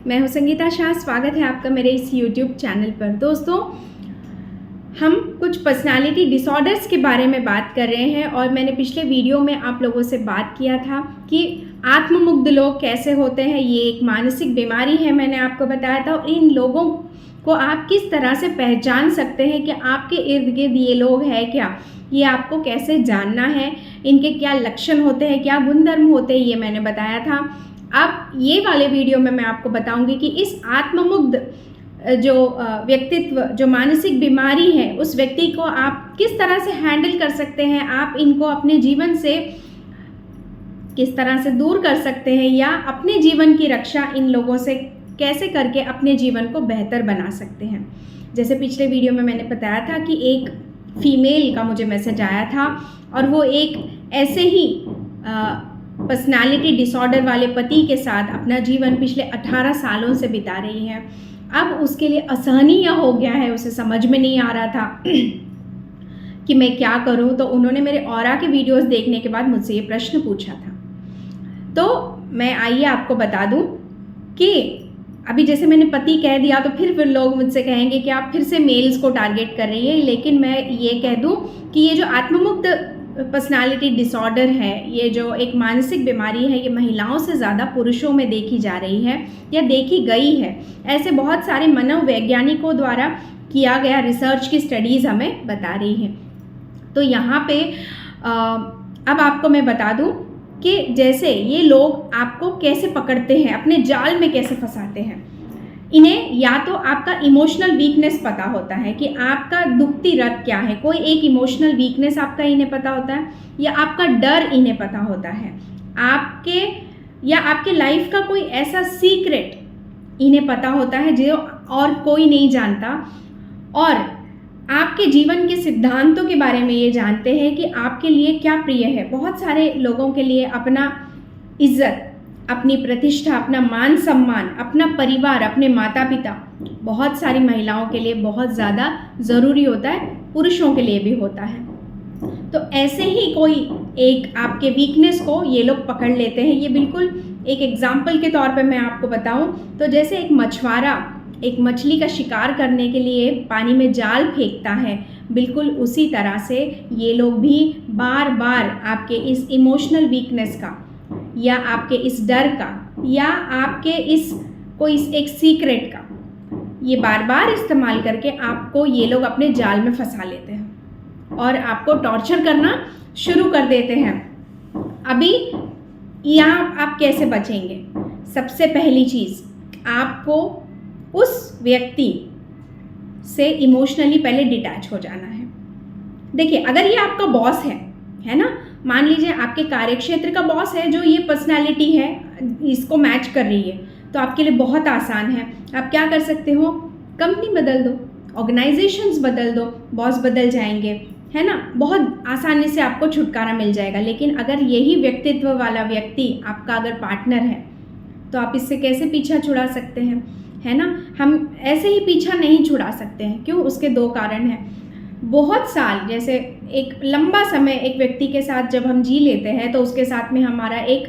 मैं हूं संगीता शाह। स्वागत है आपका मेरे इस YouTube चैनल पर। दोस्तों, हम कुछ पर्सनालिटी डिसऑर्डर्स के बारे में बात कर रहे हैं और मैंने पिछले वीडियो में आप लोगों से बात किया था कि आत्ममुग्ध लोग कैसे होते हैं। ये एक मानसिक बीमारी है, मैंने आपको बताया था। और इन लोगों को आप किस तरह से पहचान सकते हैं कि आपके इर्द गिर्द ये लोग हैं क्या, ये आपको कैसे जानना है, इनके क्या लक्षण होते हैं, क्या गुणधर्म होते हैं, ये मैंने बताया था। अब ये वाले वीडियो में मैं आपको बताऊंगी कि इस आत्ममुग्ध जो व्यक्तित्व, जो मानसिक बीमारी है, उस व्यक्ति को आप किस तरह से हैंडल कर सकते हैं, आप इनको अपने जीवन से किस तरह से दूर कर सकते हैं, या अपने जीवन की रक्षा इन लोगों से कैसे करके अपने जीवन को बेहतर बना सकते हैं। जैसे पिछले वीडियो में मैंने बताया था कि एक फीमेल का मुझे मैसेज आया था और वो एक ऐसे ही पर्सनालिटी डिसऑर्डर वाले पति के साथ अपना जीवन पिछले 18 सालों से बिता रही है। अब उसके लिए असहनीय हो गया है, उसे समझ में नहीं आ रहा था कि मैं क्या करूं। तो उन्होंने मेरे ऑरा के वीडियोस देखने के बाद मुझसे ये प्रश्न पूछा था। तो मैं आइए आपको बता दूं कि अभी जैसे मैंने पति कह दिया तो फिर लोग मुझसे कहेंगे कि आप फिर से मेल्स को टारगेट कर रही है। लेकिन मैं ये कह दूं कि ये जो आत्ममुग्ध पर्सनालिटी डिसऑर्डर है, ये जो एक मानसिक बीमारी है, ये महिलाओं से ज़्यादा पुरुषों में देखी जा रही है या देखी गई है। ऐसे बहुत सारे मनोवैज्ञानिकों द्वारा किया गया रिसर्च की स्टडीज़ हमें बता रही है। तो यहाँ पे अब आपको मैं बता दूं कि जैसे ये लोग आपको कैसे पकड़ते हैं, अपने जाल में कैसे फंसाते हैं। इन्हें या तो आपका इमोशनल वीकनेस पता होता है कि आपका दुखती रत क्या है, कोई एक इमोशनल वीकनेस आपका इन्हें पता होता है, या आपका डर इन्हें पता होता है, आपके या आपके लाइफ का कोई ऐसा सीक्रेट इन्हें पता होता है जो और कोई नहीं जानता, और आपके जीवन के सिद्धांतों के बारे में ये जानते हैं कि आपके लिए क्या प्रिय है। बहुत सारे लोगों के लिए अपना इज्जत, अपनी प्रतिष्ठा, अपना मान सम्मान, अपना परिवार, अपने माता पिता बहुत सारी महिलाओं के लिए बहुत ज़्यादा ज़रूरी होता है, पुरुषों के लिए भी होता है। तो ऐसे ही कोई एक आपके वीकनेस को ये लोग पकड़ लेते हैं। ये बिल्कुल एक एग्जाम्पल के तौर पे मैं आपको बताऊं तो जैसे एक मछुआरा एक मछली का शिकार करने के लिए पानी में जाल फेंकता है, बिल्कुल उसी तरह से ये लोग भी बार बार आपके इस इमोशनल वीकनेस का, या आपके इस डर का, या आपके इस कोई एक सीक्रेट का, ये बार बार इस्तेमाल करके आपको ये लोग अपने जाल में फंसा लेते हैं और आपको टॉर्चर करना शुरू कर देते हैं। अभी यहाँ आप कैसे बचेंगे? सबसे पहली चीज़, आपको उस व्यक्ति से इमोशनली पहले डिटैच हो जाना है। देखिए, अगर ये आपका बॉस है ना, मान लीजिए आपके कार्यक्षेत्र का बॉस है जो ये पर्सनालिटी है, इसको मैच कर रही है, तो आपके लिए बहुत आसान है। आप क्या कर सकते हो? कंपनी बदल दो, ऑर्गेनाइजेशंस बदल दो, बॉस बदल जाएंगे, है ना, बहुत आसानी से आपको छुटकारा मिल जाएगा। लेकिन अगर यही व्यक्तित्व वाला व्यक्ति आपका अगर पार्टनर है तो आप इससे कैसे पीछा छुड़ा सकते हैं, है ना? हम ऐसे ही पीछा नहीं छुड़ा सकते हैं। क्यों? उसके दो कारण हैं। बहुत साल, जैसे एक लंबा समय एक व्यक्ति के साथ जब हम जी लेते हैं तो उसके साथ में हमारा एक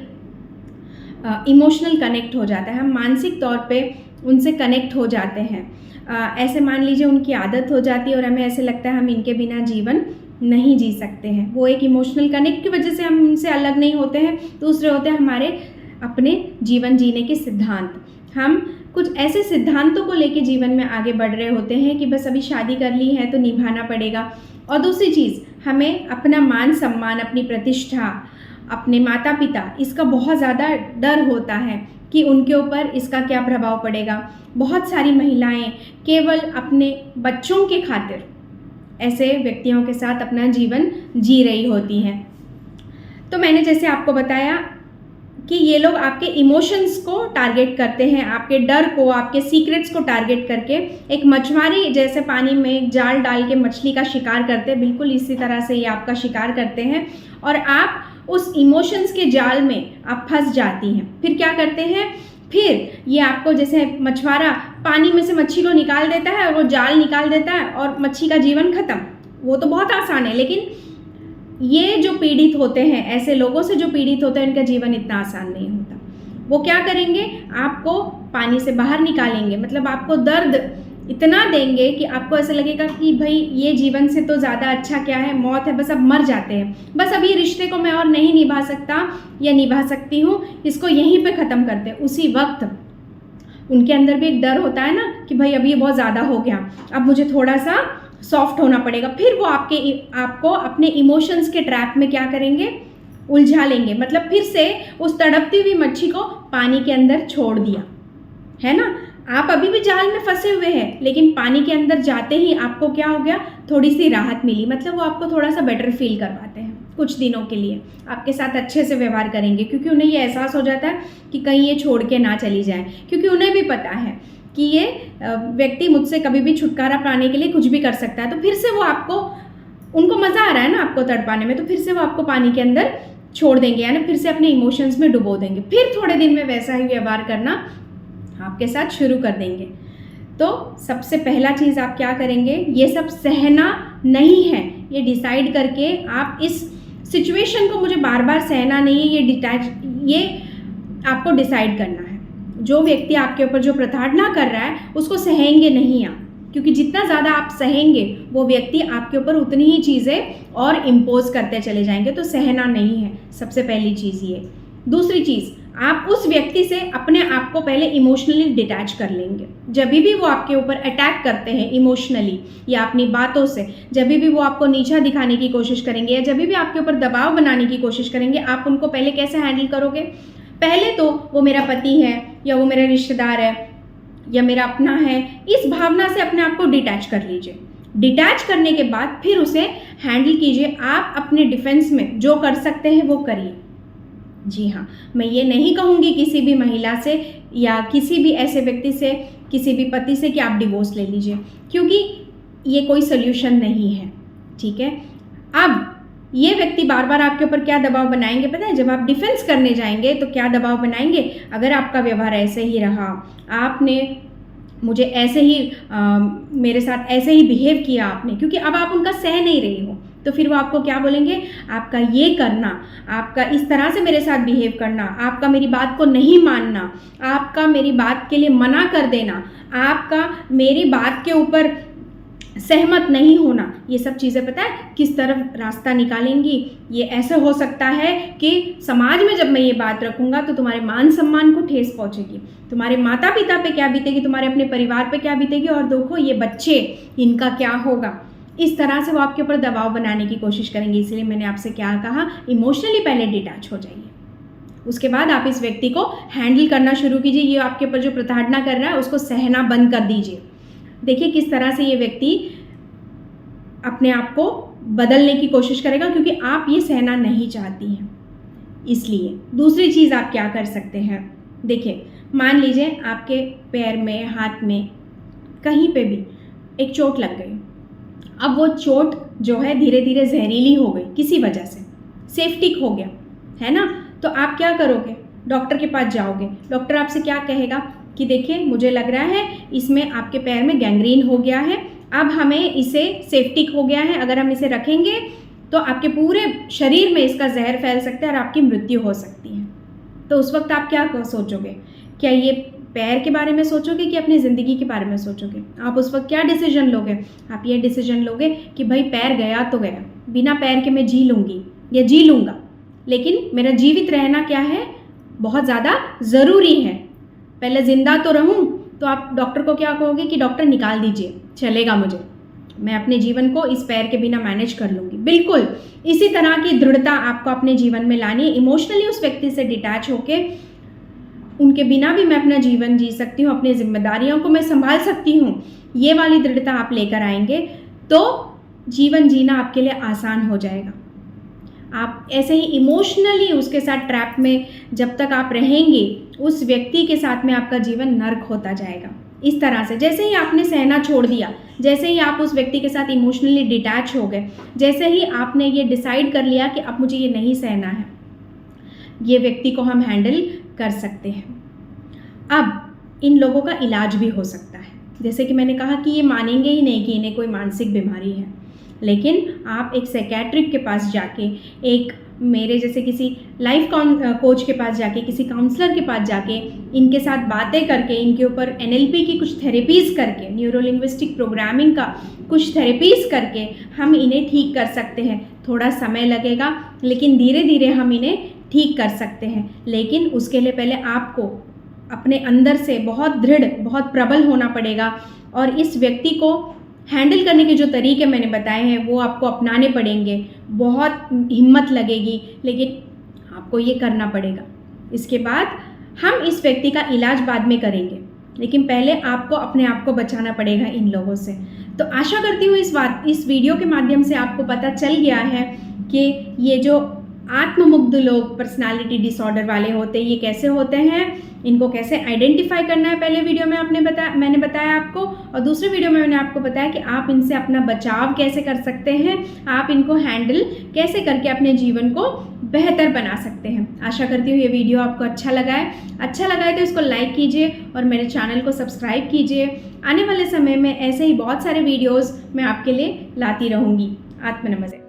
इमोशनल कनेक्ट हो जाता है, हम मानसिक तौर पे उनसे कनेक्ट हो जाते हैं। ऐसे मान लीजिए उनकी आदत हो जाती है और हमें ऐसे लगता है हम इनके बिना जीवन नहीं जी सकते हैं। वो एक इमोशनल कनेक्ट की वजह से हम उनसे अलग नहीं होते हैं। दूसरे होते हैं हमारे अपने जीवन जीने के सिद्धांत। हम कुछ ऐसे सिद्धांतों को लेके जीवन में आगे बढ़ रहे होते हैं कि बस अभी शादी कर ली है तो निभाना पड़ेगा। और दूसरी चीज़, हमें अपना मान सम्मान, अपनी प्रतिष्ठा, अपने माता पिता, इसका बहुत ज़्यादा डर होता है कि उनके ऊपर इसका क्या प्रभाव पड़ेगा। बहुत सारी महिलाएं केवल अपने बच्चों के खातिर ऐसे व्यक्तियों के साथ अपना जीवन जी रही होती हैं। तो मैंने जैसे आपको बताया कि ये लोग आपके इमोशंस को टारगेट करते हैं, आपके डर को, आपके सीक्रेट्स को टारगेट करके एक मछुआरे जैसे पानी में जाल डाल के मछली का शिकार करते हैं, बिल्कुल इसी तरह से ये आपका शिकार करते हैं और आप उस इमोशंस के जाल में आप फंस जाती हैं। फिर क्या करते हैं? फिर ये आपको, जैसे मछुआरा पानी में से मच्छी को निकाल देता है और वो जाल निकाल देता है और मच्छी का जीवन खत्म। वो तो बहुत आसान है, लेकिन ये जो पीड़ित होते हैं, ऐसे लोगों से जो पीड़ित होते हैं, इनका जीवन इतना आसान नहीं होता। वो क्या करेंगे, आपको पानी से बाहर निकालेंगे, मतलब आपको दर्द इतना देंगे कि आपको ऐसा लगेगा कि भाई ये जीवन से तो ज़्यादा अच्छा क्या है, मौत है, बस अब मर जाते हैं, बस अब ये रिश्ते को मैं और नहीं निभा सकता या निभा सकती हूँ, इसको यहीं पे ख़त्म करते हैं। उसी वक्त उनके अंदर भी एक डर होता है ना कि भाई अब ये बहुत ज़्यादा हो गया, अब मुझे थोड़ा सा सॉफ्ट होना पड़ेगा। फिर वो आपको अपने इमोशंस के ट्रैप में क्या करेंगे, उलझा लेंगे। मतलब फिर से उस तड़पती हुई मच्छी को पानी के अंदर छोड़ दिया, है ना। आप अभी भी जाल में फंसे हुए हैं, लेकिन पानी के अंदर जाते ही आपको क्या हो गया, थोड़ी सी राहत मिली। मतलब वो आपको थोड़ा सा बेटर फील करवाते हैं कुछ दिनों के लिए, आपके साथ अच्छे से व्यवहार करेंगे, क्योंकि उन्हें ये एहसास हो जाता है कि कहीं ये छोड़ के ना चली जाए, क्योंकि उन्हें भी पता है कि ये व्यक्ति मुझसे कभी भी छुटकारा पाने के लिए कुछ भी कर सकता है। तो फिर से वो उनको मज़ा आ रहा है ना आपको तड़पाने में, तो फिर से वो आपको पानी के अंदर छोड़ देंगे, यानी फिर से अपने इमोशंस में डुबो देंगे। फिर थोड़े दिन में वैसा ही व्यवहार करना आपके साथ शुरू कर देंगे। तो सबसे पहला चीज़ आप क्या करेंगे, ये सब सहना नहीं है, ये डिसाइड करके आप इस सिचुएशन को मुझे बार बार सहना नहीं है, ये आपको डिसाइड करना है। जो व्यक्ति आपके ऊपर जो प्रताड़ना कर रहा है उसको सहेंगे नहीं आप, क्योंकि जितना ज़्यादा आप सहेंगे वो व्यक्ति आपके ऊपर उतनी ही चीज़ें और इम्पोज करते चले जाएंगे। तो सहना नहीं है, सबसे पहली चीज़ ये। दूसरी चीज़, आप उस व्यक्ति से अपने आप को पहले इमोशनली डिटैच कर लेंगे। जब भी वो आपके ऊपर अटैक करते हैं इमोशनली या अपनी बातों से, जब भी वो आपको नीचा दिखाने की कोशिश करेंगे या जब भी आपके ऊपर दबाव बनाने की कोशिश करेंगे, आप उनको पहले कैसे हैंडल करोगे। पहले तो वो मेरा पति है या वो मेरा रिश्तेदार है या मेरा अपना है, इस भावना से अपने आप को डिटैच कर लीजिए। डिटैच करने के बाद फिर उसे हैंडल कीजिए। आप अपने डिफेंस में जो कर सकते हैं वो करिए। जी हाँ, मैं ये नहीं कहूँगी किसी भी महिला से या किसी भी ऐसे व्यक्ति से, किसी भी पति से कि आप डिवोर्स ले लीजिए, क्योंकि ये कोई सल्यूशन नहीं है, ठीक है। अब ये व्यक्ति बार बार आपके ऊपर क्या दबाव बनाएंगे पता है, जब आप डिफेंस करने जाएंगे तो क्या दबाव बनाएंगे, अगर आपका व्यवहार ऐसे ही रहा, आपने मुझे ऐसे ही मेरे साथ ऐसे ही बिहेव किया आपने, क्योंकि अब आप उनका सह नहीं रही हो, तो फिर वो आपको क्या बोलेंगे, आपका ये करना, आपका इस तरह से मेरे साथ बिहेव करना, आपका मेरी बात को नहीं मानना, आपका मेरी बात के लिए मना कर देना, आपका मेरी बात के ऊपर सहमत नहीं होना, ये सब चीज़ें पता है किस तरफ रास्ता निकालेंगी। ये ऐसे हो सकता है कि समाज में जब मैं ये बात रखूँगा तो तुम्हारे मान सम्मान को ठेस पहुँचेगी, तुम्हारे माता पिता पे क्या बीतेगी, तुम्हारे अपने परिवार पे क्या बीतेगी, और देखो ये बच्चे, इनका क्या होगा। इस तरह से वो आपके ऊपर दबाव बनाने की कोशिश करेंगे। इसलिए मैंने आपसे क्या कहा, इमोशनली पहले डिटैच हो जाइए, उसके बाद आप इस व्यक्ति को हैंडल करना शुरू कीजिए। ये आपके ऊपर जो प्रताड़ना कर रहा है उसको सहना बंद कर दीजिए। देखिए किस तरह से ये व्यक्ति अपने आप को बदलने की कोशिश करेगा, क्योंकि आप ये सहना नहीं चाहती हैं। इसलिए दूसरी चीज़ आप क्या कर सकते हैं, देखिए मान लीजिए आपके पैर में, हाथ में, कहीं पे भी एक चोट लग गई। अब वो चोट जो है धीरे धीरे जहरीली हो गई किसी वजह से, सेफ्टिक हो गया, है ना। तो आप क्या करोगे, डॉक्टर के पास जाओगे। डॉक्टर आपसे क्या कहेगा कि देखिए मुझे लग रहा है इसमें आपके पैर में गैंग्रीन हो गया है, अब हमें इसे सेफ्टिक हो गया है, अगर हम इसे रखेंगे तो आपके पूरे शरीर में इसका जहर फैल सकता है और आपकी मृत्यु हो सकती है। तो उस वक्त आप क्या सोचोगे, क्या ये पैर के बारे में सोचोगे कि अपनी ज़िंदगी के बारे में सोचोगे। आप उस वक्त क्या डिसीजन लोगे, आप ये डिसीजन लोगे कि भाई पैर गया तो गया, बिना पैर के मैं जी लूँगी या जी लूँगा, लेकिन मेरा जीवित रहना क्या है, बहुत ज़्यादा ज़रूरी है, पहले ज़िंदा तो रहूँ। तो आप डॉक्टर को क्या कहोगे कि डॉक्टर निकाल दीजिए, चलेगा मुझे, मैं अपने जीवन को इस पैर के बिना मैनेज कर लूँगी। बिल्कुल इसी तरह की दृढ़ता आपको अपने जीवन में लानी है। इमोशनली उस व्यक्ति से डिटैच होके, उनके बिना भी मैं अपना जीवन जी सकती हूँ, अपनी जिम्मेदारियों को मैं संभाल सकती हूँ, ये वाली दृढ़ता आप लेकर आएंगे तो जीवन जीना आपके लिए आसान हो जाएगा। आप ऐसे ही इमोशनली उसके साथ ट्रैप में जब तक आप रहेंगे, उस व्यक्ति के साथ में आपका जीवन नर्क होता जाएगा। इस तरह से जैसे ही आपने सहना छोड़ दिया, जैसे ही आप उस व्यक्ति के साथ इमोशनली डिटैच हो गए, जैसे ही आपने ये डिसाइड कर लिया कि अब मुझे ये नहीं सहना है, ये व्यक्ति को हम हैंडल कर सकते हैं। अब इन लोगों का इलाज भी हो सकता है। जैसे कि मैंने कहा कि ये मानेंगे ही नहीं कि इन्हें कोई मानसिक बीमारी है, लेकिन आप एक साइकेट्रिक के पास जाके, एक मेरे जैसे किसी लाइफ कोच के पास जाके, किसी काउंसलर के पास जाके, इनके साथ बातें करके, इनके ऊपर NLP की कुछ थेरेपीज़ करके, न्यूरो लिंग्विस्टिक प्रोग्रामिंग का कुछ थेरेपीज़ करके हम इन्हें ठीक कर सकते हैं। थोड़ा समय लगेगा लेकिन धीरे धीरे हम इन्हें ठीक कर सकते हैं। लेकिन उसके लिए पहले आपको अपने अंदर से बहुत दृढ़, बहुत प्रबल होना पड़ेगा और इस व्यक्ति को हैंडल करने के जो तरीके मैंने बताए हैं वो आपको अपनाने पड़ेंगे। बहुत हिम्मत लगेगी लेकिन आपको ये करना पड़ेगा। इसके बाद हम इस व्यक्ति का इलाज बाद में करेंगे, लेकिन पहले आपको अपने आप को बचाना पड़ेगा इन लोगों से। तो आशा करती हूँ इस वीडियो के माध्यम से आपको पता चल गया है कि ये जो आत्ममुग्ध लोग, पर्सनालिटी डिसऑर्डर वाले होते हैं, ये कैसे होते हैं, इनको कैसे आइडेंटिफाई करना है। पहले वीडियो में मैंने बताया आपको, और दूसरे वीडियो में मैंने आपको बताया कि आप इनसे अपना बचाव कैसे कर सकते हैं, आप इनको हैंडल कैसे करके अपने जीवन को बेहतर बना सकते हैं। आशा करती हूँ ये वीडियो आपको अच्छा लगा है तो इसको लाइक कीजिए और मेरे चैनल को सब्सक्राइब कीजिए। आने वाले समय में ऐसे ही बहुत सारे वीडियोज़ मैं आपके लिए लाती रहूँगी। आत्मनमस्ते।